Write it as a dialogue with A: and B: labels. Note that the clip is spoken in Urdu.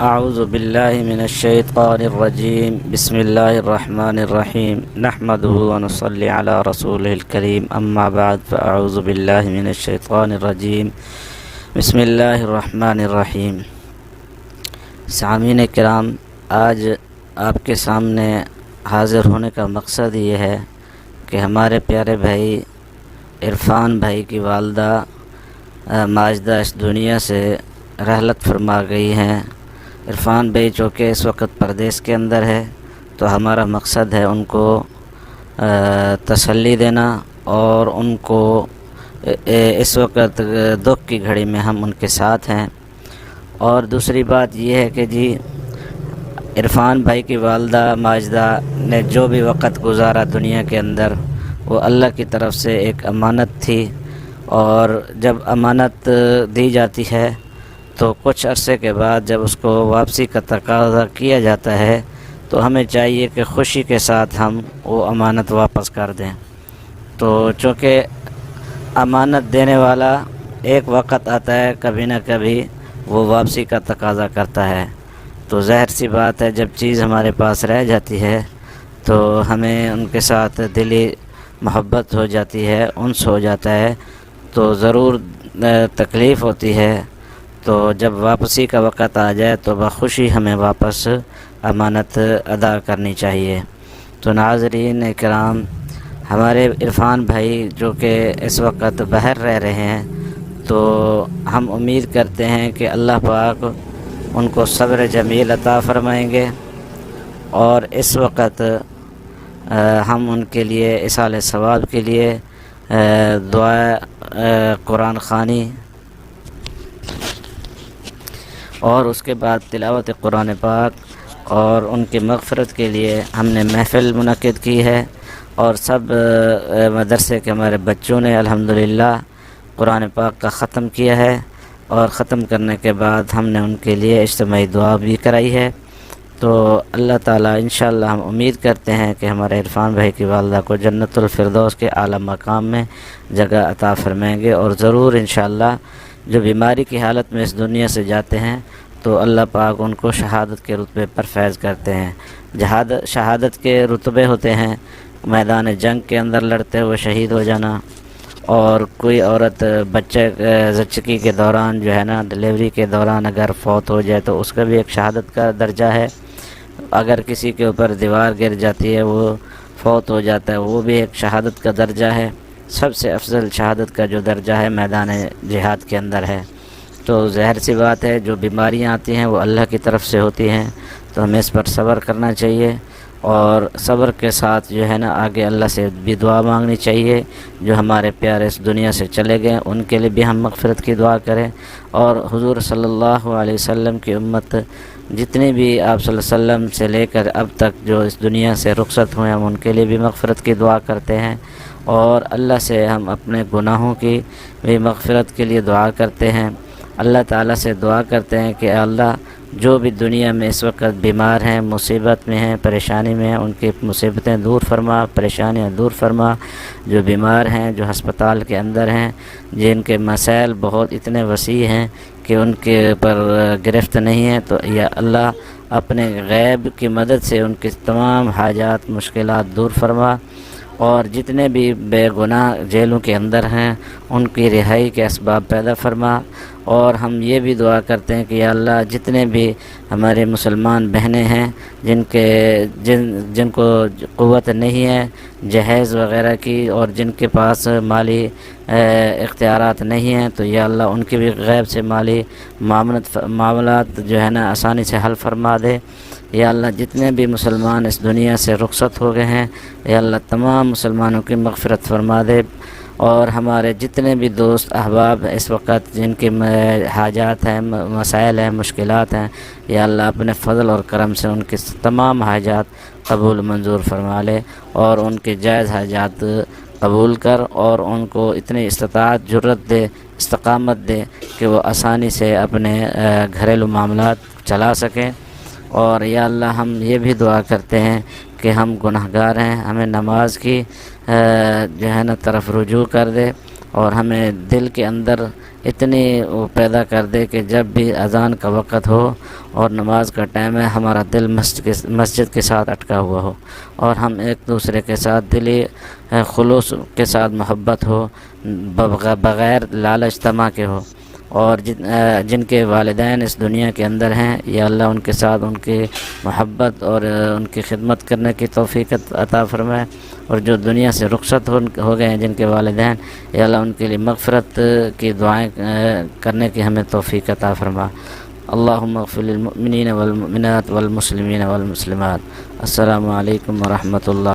A: اعوذ باللہ من الشیطان الرجیم بسم اللہ الرحمن الرحیم نحمدہ ونصلی علی رسولہ الکریم اما بعد فاعوذ باللہ من الشیطان الرجیم بسم اللہ الرحمن الرحیم۔ سامعین کرام، آج آپ کے سامنے حاضر ہونے کا مقصد یہ ہے کہ ہمارے پیارے بھائی عرفان بھائی کی والدہ ماجدہ اس دنیا سے رحلت فرما گئی ہیں۔ عرفان بھائی چونکہ اس وقت پردیس کے اندر ہے، تو ہمارا مقصد ہے ان کو تسلی دینا اور ان کو اس وقت دکھ کی گھڑی میں ہم ان کے ساتھ ہیں۔ اور دوسری بات یہ ہے کہ جی عرفان بھائی کی والدہ ماجدہ نے جو بھی وقت گزارا دنیا کے اندر، وہ اللہ کی طرف سے ایک امانت تھی، اور جب امانت دی جاتی ہے تو کچھ عرصے کے بعد جب اس کو واپسی کا تقاضا کیا جاتا ہے تو ہمیں چاہیے کہ خوشی کے ساتھ ہم وہ امانت واپس کر دیں۔ تو چونکہ امانت دینے والا ایک وقت آتا ہے کبھی نہ کبھی وہ واپسی کا تقاضا کرتا ہے، تو ظاہر سی بات ہے جب چیز ہمارے پاس رہ جاتی ہے تو ہمیں ان کے ساتھ دلی محبت ہو جاتی ہے، انس ہو جاتا ہے، تو ضرور تکلیف ہوتی ہے۔ تو جب واپسی کا وقت آ جائے تو بخوشی ہمیں واپس امانت ادا کرنی چاہیے۔ تو ناظرین کرام، ہمارے عرفان بھائی جو کہ اس وقت باہر رہ رہے ہیں، تو ہم امید کرتے ہیں کہ اللہ پاک ان کو صبر جمیل عطا فرمائیں گے، اور اس وقت ہم ان کے لیے ایصال ثواب کے لیے دعا قرآن خوانی اور اس کے بعد تلاوت قرآن پاک اور ان کی مغفرت کے لیے ہم نے محفل منعقد کی ہے، اور سب مدرسے کے ہمارے بچوں نے الحمدللہ قرآن پاک کا ختم کیا ہے، اور ختم کرنے کے بعد ہم نے ان کے لیے اجتماعی دعا بھی کرائی ہے۔ تو اللہ تعالیٰ انشاءاللہ ہم امید کرتے ہیں کہ ہمارے عرفان بھائی کی والدہ کو جنت الفردوس کے اعلیٰ مقام میں جگہ عطا فرمائیں گے، اور ضرور انشاءاللہ جو بیماری کی حالت میں اس دنیا سے جاتے ہیں تو اللہ پاک ان کو شہادت کے رتبے پر فیض کرتے ہیں۔ شہادت کے رتبے ہوتے ہیں میدان جنگ کے اندر لڑتے ہوئے شہید ہو جانا، اور کوئی عورت بچے زچگی کے دوران جو ہے نا ڈلیوری کے دوران اگر فوت ہو جائے تو اس کا بھی ایک شہادت کا درجہ ہے۔ اگر کسی کے اوپر دیوار گر جاتی ہے وہ فوت ہو جاتا ہے، وہ بھی ایک شہادت کا درجہ ہے۔ سب سے افضل شہادت کا جو درجہ ہے میدان جہاد کے اندر ہے۔ تو ظاہر سی بات ہے جو بیماریاں آتی ہیں وہ اللہ کی طرف سے ہوتی ہیں، تو ہمیں اس پر صبر کرنا چاہیے، اور صبر کے ساتھ جو ہے نا آگے اللہ سے بھی دعا مانگنی چاہیے۔ جو ہمارے پیارے اس دنیا سے چلے گئے ان کے لیے بھی ہم مغفرت کی دعا کریں، اور حضور صلی اللہ علیہ وسلم کی امت جتنی بھی آپ صلی اللہ علیہ وسلم سے لے کر اب تک جو اس دنیا سے رخصت ہوئے، ہم ان کے لیے بھی مغفرت کی دعا کرتے ہیں، اور اللہ سے ہم اپنے گناہوں کی بھی مغفرت کے لیے دعا کرتے ہیں۔ اللہ تعالیٰ سے دعا کرتے ہیں کہ اللہ جو بھی دنیا میں اس وقت بیمار ہیں، مصیبت میں ہیں، پریشانی میں ہیں، ان کی مصیبتیں دور فرما، پریشانیاں دور فرما۔ جو بیمار ہیں، جو ہسپتال کے اندر ہیں، جن کے مسائل بہت اتنے وسیع ہیں کہ ان کے پر گرفت نہیں ہے، تو یا اللہ اپنے غیب کی مدد سے ان کی تمام حاجات مشکلات دور فرما، اور جتنے بھی بے گناہ جیلوں کے اندر ہیں ان کی رہائی کے اسباب پیدا فرما۔ اور ہم یہ بھی دعا کرتے ہیں کہ یا اللہ جتنے بھی ہمارے مسلمان بہنیں ہیں جن کو قوت نہیں ہے جہیز وغیرہ کی، اور جن کے پاس مالی اختیارات نہیں ہیں، تو یا اللہ ان کی بھی غیب سے مالی معاملات جو ہے نا آسانی سے حل فرما دے۔ یا اللہ جتنے بھی مسلمان اس دنیا سے رخصت ہو گئے ہیں، یا اللہ تمام مسلمانوں کی مغفرت فرما دے، اور ہمارے جتنے بھی دوست احباب اس وقت جن کی حاجات ہیں، مسائل ہیں، مشکلات ہیں، یا اللہ اپنے فضل اور کرم سے ان کی تمام حاجات قبول منظور فرما لے، اور ان کے جائز حاجات قبول کر، اور ان کو اتنی استطاعت جرت دے، استقامت دے کہ وہ آسانی سے اپنے گھریلو معاملات چلا سکیں۔ اور یا اللہ ہم یہ بھی دعا کرتے ہیں کہ ہم گناہ گار ہیں، ہمیں نماز کی جو ہے نا طرف رجوع کر دے، اور ہمیں دل کے اندر اتنی وہ پیدا کر دے کہ جب بھی اذان کا وقت ہو اور نماز کا ٹائم ہے ہمارا دل مسجد کے ساتھ اٹکا ہوا ہو، اور ہم ایک دوسرے کے ساتھ دلی خلوص کے ساتھ محبت ہو، بغیر لالچ طمع کے ہو، اور جن کے والدین اس دنیا کے اندر ہیں یا اللہ ان کے ساتھ ان کی محبت اور ان کی خدمت کرنے کی توفیق عطا فرمائے، اور جو دنیا سے رخصت ہو گئے ہیں جن کے والدین، یا اللہ ان کے لیے مغفرت کی دعائیں کرنے کی ہمیں توفیق عطا فرما۔ اللہم اغفر للمؤمنین والمؤمنات والمسلمین والمسلمات۔ السلام علیکم ورحمۃ اللہ۔